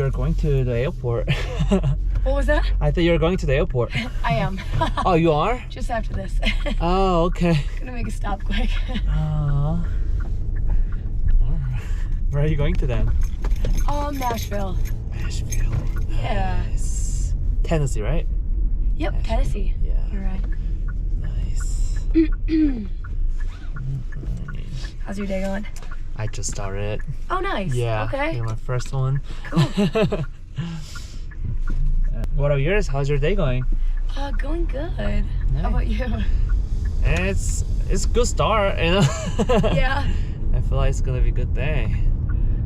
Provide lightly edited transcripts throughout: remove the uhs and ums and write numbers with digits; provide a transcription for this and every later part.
you were going to the airport. What was that? I thought you were going to the airport. I am. Oh, you are? Just after this. Oh, okay. Gonna make a stop quick. Alright. Where are you going to then? Nashville. Nashville. Yeah. Nice. Tennessee, right? Yep, Nashville. Tennessee. Yeah. You're right. Nice. How's your day going? I just started. Oh, nice. Yeah. Okay. You're my first one. Cool. What about yours? How's your day going? Going good. Nice. How about you? It's a good start, you know. Yeah. I feel like it's gonna be a good day.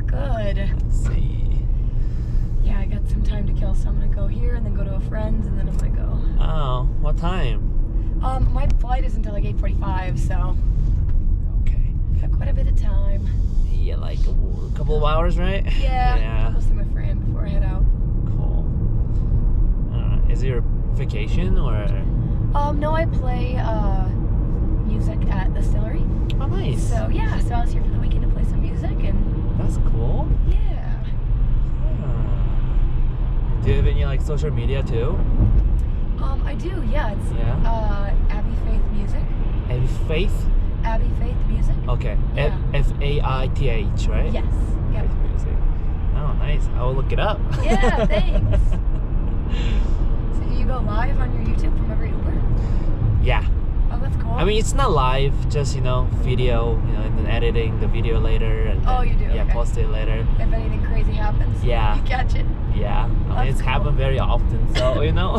Good. Let's see. Yeah, I got some time to kill, so I'm gonna go here and then go to a friend's and then I'm gonna go. Oh, what time? My flight is until like 8:45, so Okay. got quite a bit of time. Yeah, like a couple of hours, right? Yeah. Yeah. I'll see my friend before I head out. Cool. Is it your vacation or? No, I play music at Distillery. Oh, nice. So yeah, so I was here for the weekend to play some music and That's cool. yeah. Do you have any like social media too? I do, yeah. It's Yeah. Abby Faith Music. Abby Faith? Abby Faith Music. Okay. Yeah. Faith, right? Yes. Yep. Faith Music. Oh, nice. I will look it up. Yeah, thanks. So do you go live on your YouTube from every Uber? Yeah. Oh, that's cool. I mean, it's not live, just, video, and then editing the video later. And Oh, then, you do? Yeah, Okay. post it later. If anything crazy happens, Yeah. you catch it. Yeah. I mean, That's it's cool. happened very often, so, it's Oh,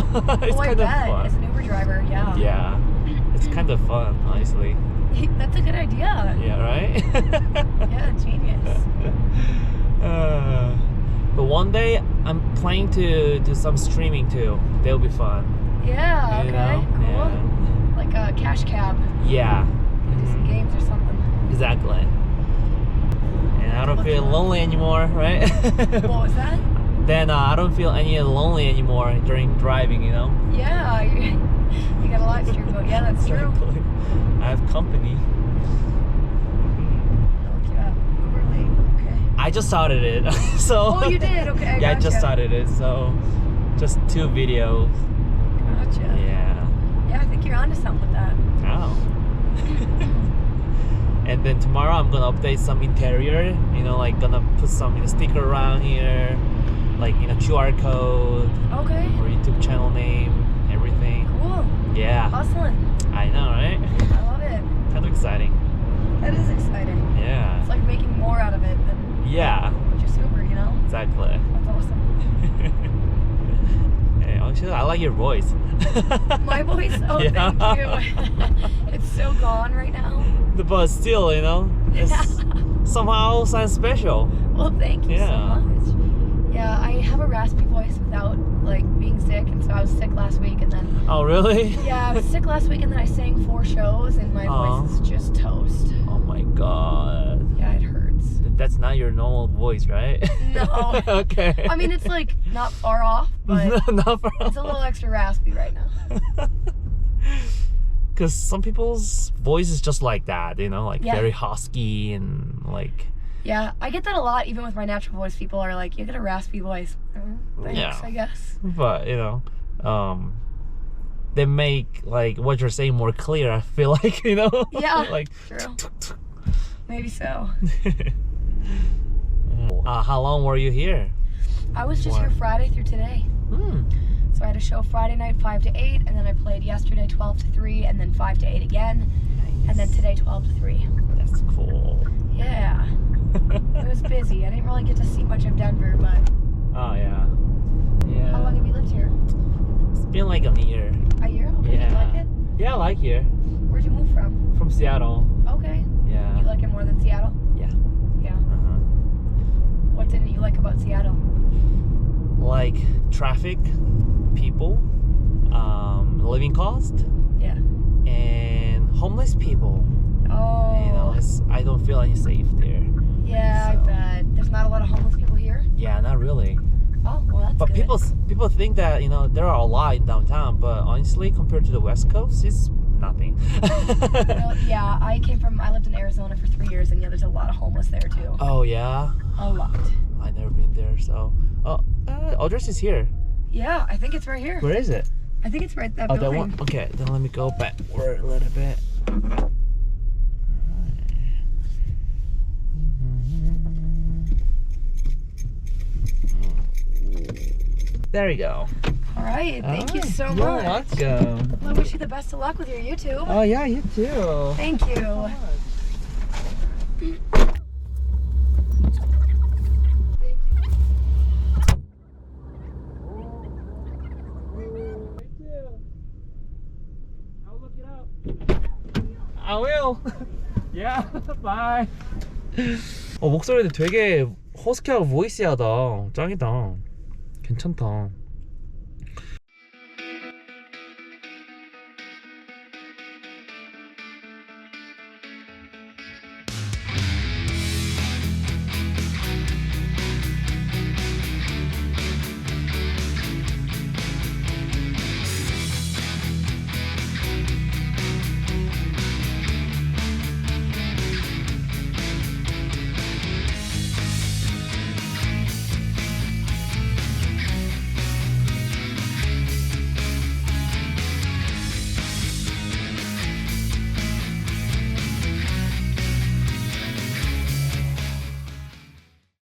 I kind of bet. fun. As an Uber driver, yeah. Yeah. It's kind of fun, honestly. That's a good idea. Yeah, right? Yeah, genius. But one day, I'm planning to do some streaming too. That'll be fun. Yeah, You okay, know? cool. Yeah. Like a cash cab. Yeah. Do some Mhm. games or something. Exactly. And I don't feel lonely anymore, right? What was that? Then I don't feel any lonely anymore during driving, Yeah, you got a lot to stream about. Yeah, that's true. Exactly. I have company. I'll look you up. Uber Link, okay. I just started it, so. Oh, you did? Okay, Yeah, I just gotcha. started it, so just 2 videos. Gotcha. Yeah. Yeah, I think you're onto something with that. Oh. And then tomorrow I'm gonna update some interior, like gonna put some sticker around here, like QR code Okay, or YouTube channel name, everything. cool. Yeah, Hustling. I know, right? I love it. Kind of exciting. That is exciting. Yeah. It's like making more out of it than Yeah, just Uber, exactly. That's awesome. Hey, actually, I like your voice. My voice? Oh, Yeah. thank you. It's so gone right now. But still, it's somehow sounds special. Well, thank you Yeah. so much. Yeah, I have a raspy voice without being sick, and so I was sick last week, and then Oh, really? yeah, I was sick last week, and then I sang 4 shows, and my Aw. voice is just toast. Oh my god. Yeah, it hurts. That's not your normal voice, right? No. Okay. I mean, it's not far off, but Not for it's a little extra raspy right now. Because some people's voice is just like that, Yeah. very husky and Yeah, I get that a lot, even with my natural voice. People are like, you got a raspy voice. Thanks, Yeah. I guess. but they make what you're saying more clear. I feel like Yeah, like true. Maybe so. how long were you here? I was just here Friday through today. So I had a show Friday night 5 to 8, and then I played yesterday 12 to 3, and then 5 to 8 again, and then today 12 to 3. That's cool. Yeah, it was busy. I didn't really get to see much of Denver, but Oh yeah. how long have you lived here? It's been like a year. A year? Okay, Yeah. you like it? Yeah, I like here. Where'd you move from? From Seattle. Okay. Yeah. You like it more than Seattle? Yeah. Yeah. Uh-huh. What didn't you like about Seattle? Like traffic, people, living cost, Yeah. and homeless people. Oh. I don't feel any safe there. Yeah, So. I bet. There's not a lot of homeless people here? Yeah, not really. Oh, well, that's But good. people think that there are a lot in downtown, but honestly, compared to the West Coast, it's nothing. Well, yeah, I lived in Arizona for 3 years, and yeah, there's a lot of homeless there too. Oh yeah, A lot. I've never been there, so Address is here. Yeah, I think it's right here. Where is it? I think it's right that Oh, building. that one? Okay, then let me go backward a little bit. There we go. All right, thank you so much. You're welcome. Well, I wish you the best of luck with your YouTube. Oh yeah, you too. Thank you. I will. Yeah, bye. 목소리도 되게 허스키하고 보이시하다. 짱이다. 괜찮다.